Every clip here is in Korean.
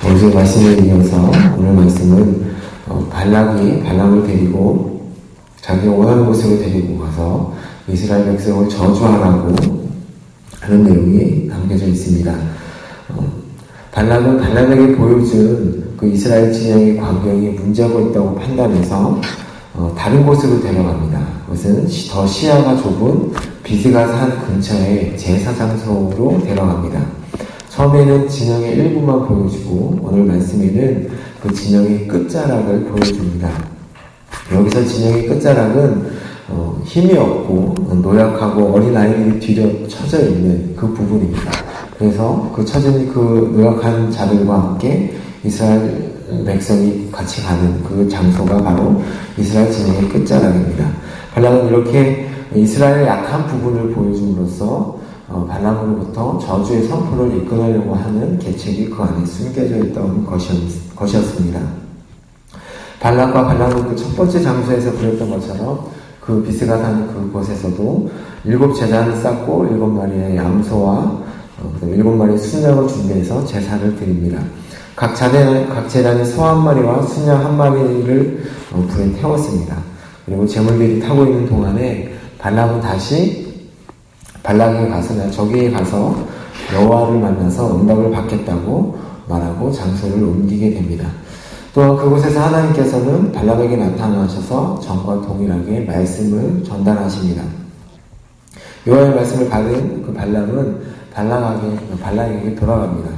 어제 말씀을 이어서 오늘 말씀은 발락이 발람을 데리고 자기 원하는 곳으로 데리고 가서 이스라엘 백성을 저주하라고 하는 내용이 담겨져 있습니다. 발락은 발람에게 보여준 그 이스라엘 진영의 광경이 문제가 있다고 판단해서 다른 곳으로 데려갑니다. 그것은 더 시야가 좁은 비스가 산 근처의 제사 장소로 데려갑니다. 처음에는 진영의 일부만 보여주고 오늘 말씀에는 그 진영의 끝자락을 보여줍니다. 여기서 진영의 끝자락은 힘이 없고 노약하고 어린 아이들이 뒤로 처져 있는 그 부분입니다. 그래서 그 처진 그 노약한 자들과 함께 이스라엘 백성이 같이 가는 그 장소가 바로 이스라엘 진영의 끝자락입니다. 발락은 이렇게 이스라엘의 약한 부분을 보여줌으로써 발람으로부터 저주의 선포를 이끌어내려고 하는 계책이 그 안에 숨겨져 있던 것이었습니다. 발락과 발람은 그 첫 번째 장소에서 그랬던 것처럼 그 비스가 산 그곳에서도 7제단을 쌓고 7마리의 양소와 7마리의 순양을 준비해서 제사를 드립니다. 각 제단에 소 1마리와 순양 1마리를 불에 태웠습니다. 그리고 제물들이 타고 있는 동안에 발람은 다시 발락에 가서 저기에 가서 여호와를 만나서 응답을 받겠다고 말하고 장소를 옮기게 됩니다. 또한 그곳에서 하나님께서는 발락에게 나타나셔서 전과 동일하게 말씀을 전달하십니다. 여호와의 말씀을 받은 그 발람은 발락에게 돌아갑니다.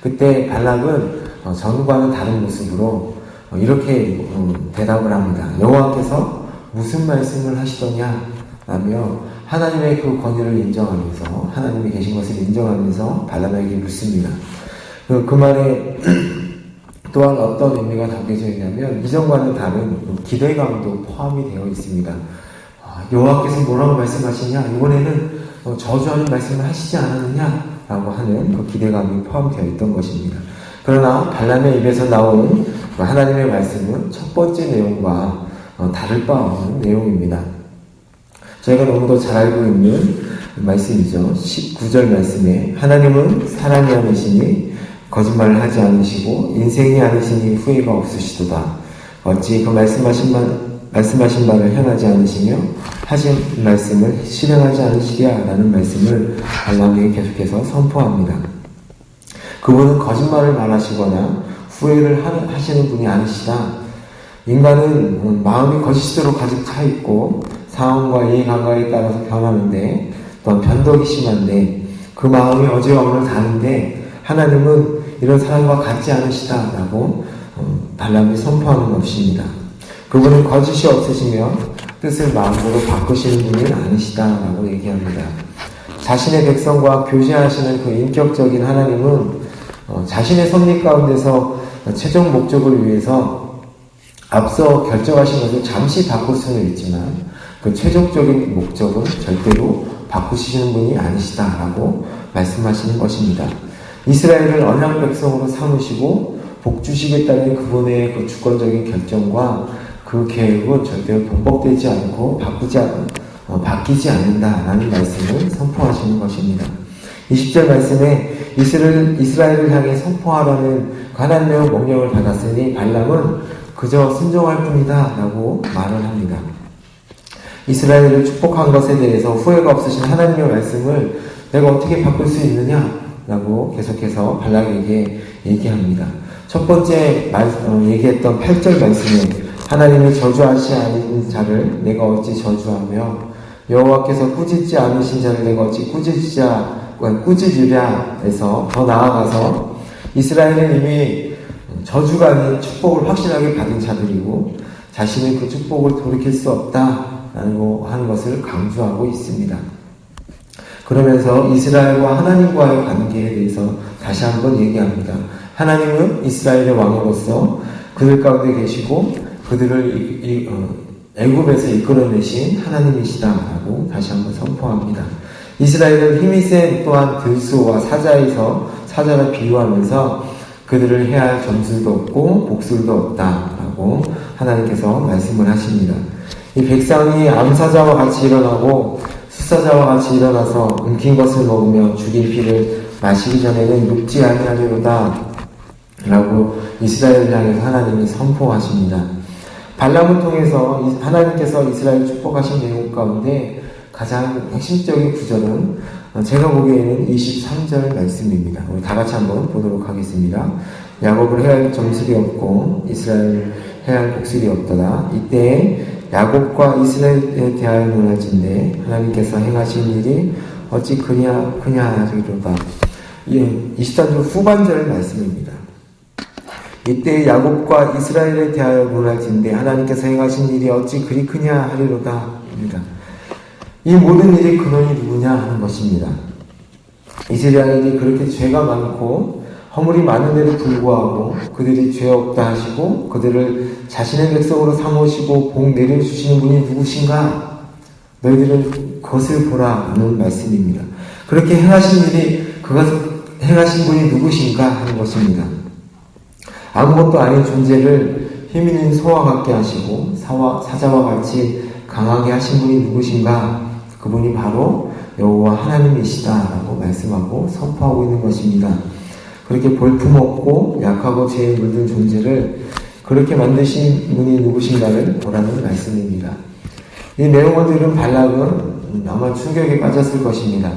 그때 발락은 전과는 다른 모습으로 이렇게 대답을 합니다. 여호와께서 무슨 말씀을 하시더냐 라며 하나님의 그 권위를 인정하면서 하나님이 계신 것을 인정하면서 발람에게 묻습니다. 그 말에 또한 어떤 의미가 담겨져 있냐면 이전과는 다른 기대감도 포함이 되어 있습니다. 여호와께서 뭐라고 말씀하시냐, 이번에는 저주하는 말씀을 하시지 않았느냐 라고 하는 그 기대감이 포함되어 있던 것입니다. 그러나 발람의 입에서 나온 하나님의 말씀은 첫 번째 내용과 다를 바 없는 내용입니다. 저희가 너무도 잘 알고 있는 말씀이죠. 19절 말씀에 하나님은 사랑이 아니시니 거짓말을 하지 않으시고 인생이 아니시니 후회가 없으시도다. 어찌 그 말씀하신 바를 행하지 않으시며 하신 말씀을 실행하지 않으시랴 라는 말씀을 발람에게 계속해서 선포합니다. 그분은 거짓말을 말하시거나 후회를 하시는 분이 아니시다. 인간은 마음이 거짓으로 가득 차 있고 상황과 이해관계에 따라서 변하는데 또한 변덕이 심한데 그 마음이 어제와 오늘 다른데 하나님은 이런 사람과 같지 않으시다라고 발람이 선포하는 것입니다. 그분은 거짓이 없으시며 뜻을 마음으로 바꾸시는 분이 아니시다라고 얘기합니다. 자신의 백성과 교제하시는 그 인격적인 하나님은 자신의 섭리 가운데서 최종 목적을 위해서 앞서 결정하신 것을 잠시 바꿀 수는 있지만 그 최종적인 목적은 절대로 바꾸시는 분이 아니시다라고 말씀하시는 것입니다. 이스라엘을 언약 백성으로 삼으시고 복 주시겠다는 그분의 그 주권적인 결정과 그 계획은 절대로 변곡되지 않고 바뀌지 않는다라는 말씀을 선포하시는 것입니다. 20절 말씀에 이스라엘을 향해 선포하라는 하나님의 명령을 받았으니 발람은 그저 순종할 뿐이다 라고 말을 합니다. 이스라엘을 축복한 것에 대해서 후회가 없으신 하나님의 말씀을 내가 어떻게 바꿀 수 있느냐 라고 계속해서 발락에게 얘기합니다. 첫 번째 얘기했던 8절 말씀에 하나님이 저주하시 않은 자를 내가 어찌 저주하며 여호와께서 꾸짖지 않으신 자를 내가 어찌 꾸짖으랴 해서 더 나아가서 이스라엘은 이미 저주가 아닌 축복을 확실하게 받은 자들이고 자신의 그 축복을 돌이킬 수 없다라고 하는 것을 강조하고 있습니다. 그러면서 이스라엘과 하나님과의 관계에 대해서 다시 한번 얘기합니다. 하나님은 이스라엘의 왕으로서 그들 가운데 계시고 그들을 애굽에서 이끌어내신 하나님이시다라고 다시 한번 선포합니다. 이스라엘은 힘이 센 또한 들소와 사자를 비유하면서 그들을 해야 할 점술도 없고 복술도 없다라고 하나님께서 말씀을 하십니다. 이 백성이 암사자와 같이 일어나고 수사자와 같이 일어나서 움킨 것을 먹으며 죽인 피를 마시기 전에는 눕지 아니하리로다 라고 이스라엘을 향해서 하나님이 선포하십니다. 발람을 통해서 하나님께서 이스라엘 축복하신 내용 가운데 가장 핵심적인 구절은 제가 보기에는 23절 말씀입니다. 우리 다 같이 한번 보도록 하겠습니다. 야곱을 해할 점술이 없고 이스라엘 해할 복술이 없더라. 이때 야곱과 이스라엘에 대하여 논할진대 하나님께서 행하신 일이 어찌 그냐 하리로다. 23절 후반절 말씀입니다. 이때 야곱과 이스라엘에 대하여 논할진대 하나님께서 행하신 일이 어찌 그리 크냐 하리로다 입니다. 이 모든 일의 근원이 누구냐 하는 것입니다. 이스라엘이 그렇게 죄가 많고 허물이 많은데도 불구하고 그들이 죄 없다 하시고 그들을 자신의 백성으로 삼으시고 복 내려주시는 분이 누구신가? 너희들은 그것을 보라 하는 말씀입니다. 그렇게 행하신 일이 그것을 행하신 분이 누구신가 하는 것입니다. 아무것도 아닌 존재를 힘 있는 소와 같게 하시고 사자와 같이 강하게 하신 분이 누구신가? 그분이 바로 여호와 하나님이시다라고 말씀하고 선포하고 있는 것입니다. 그렇게 볼품없고 약하고 죄에 물든 존재를 그렇게 만드신 분이 누구신가를 보라는 말씀입니다. 이 내용을 들은 발락은 아마 충격에 빠졌을 것입니다.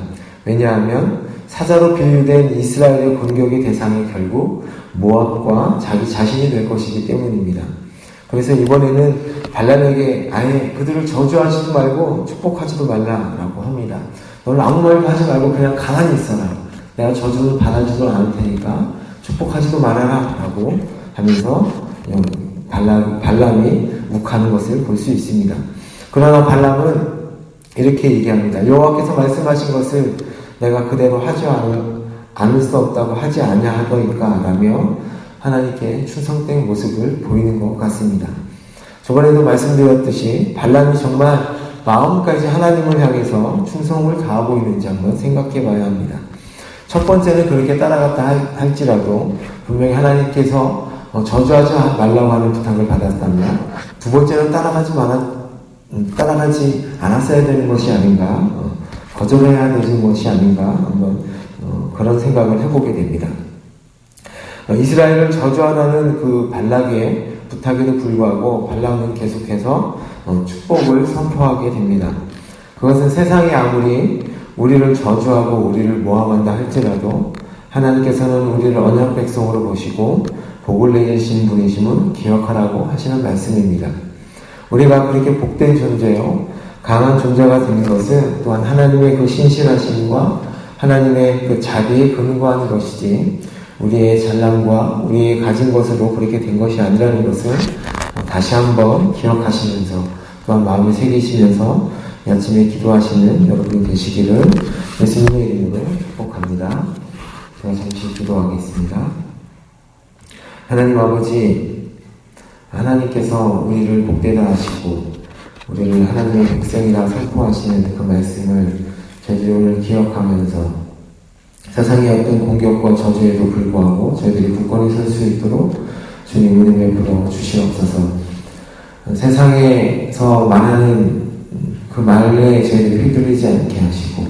왜냐하면 사자로 비유된 이스라엘의 공격의 대상이 결국 모압과 자기 자신이 될 것이기 때문입니다. 그래서 이번에는 발람에게 아예 그들을 저주하지도 말고 축복하지도 말라라고 합니다. 너는 아무 말도 하지 말고 그냥 가만히 있어라. 내가 저주를 받아주도 않을 테니까 축복하지도 말아라 라고 하면서 발람이 묵하는 것을 볼 수 있습니다. 그러나 발람은 이렇게 얘기합니다. 여호와께서 말씀하신 것을 내가 그대로 하지 않을 수 없다고 하지 아니하더이까 라며 하나님께 충성된 모습을 보이는 것 같습니다. 저번에도 말씀드렸듯이 발람이 정말 마음까지 하나님을 향해서 충성을 다하고 있는지 한번 생각해 봐야 합니다. 첫 번째는 그렇게 따라갔다 할지라도 분명히 하나님께서 저주하지 말라고 하는 부탁을 받았다면 두 번째는 따라가지 않았어야 되는 것이 아닌가, 거절해야 되는 것이 아닌가 한번 그런 생각을 해보게 됩니다. 이스라엘을 저주하라는 그 발락의 부탁에도 불구하고 발락은 계속해서 축복을 선포하게 됩니다. 그것은 세상이 아무리 우리를 저주하고 우리를 모함한다 할지라도 하나님께서는 우리를 언약 백성으로 보시고 복을 내리신 분이심을 기억하라고 하시는 말씀입니다. 우리가 그렇게 복된 존재요 강한 존재가 되는 것은 또한 하나님의 그 신실하심과 하나님의 그 자비에 근거한 것이지 우리의 잘남과 우리의 가진 것으로 그렇게 된 것이 아니라는 것을 다시 한번 기억하시면서 또한 마음에 새기시면서 아침에 기도하시는 여러분 되시기를 예수님의 이름으로 축복합니다. 제가 잠시 기도하겠습니다. 하나님 아버지, 하나님께서 우리를 복되다 하시고 우리를 하나님의 백성이라 선포하시는 그 말씀을 저희들이 오늘 기억하면서 세상의 어떤 공격과 저주에도 불구하고 저희들이 굳건히 설 수 있도록 주님 은혜 베풀어 주시옵소서. 세상에서 말하는 그 말에 저희들이 휘둘리지 않게 하시고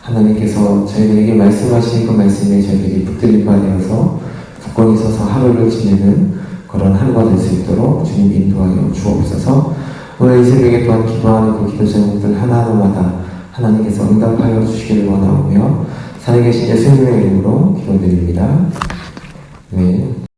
하나님께서 저희들에게 말씀하신 그 말씀에 저희들이 붙들림 받아서 굳건히 서서 하루를 지내는 그런 하루가 될 수 있도록 주님 인도하여 주옵소서. 오늘 이 새벽에 또한 기도하는 그 기도 제목들 하나하나마다 하나님께서 응답하여 주시기를 원하오며 살아계신 예수님의 이름으로 기도드립니다. 네.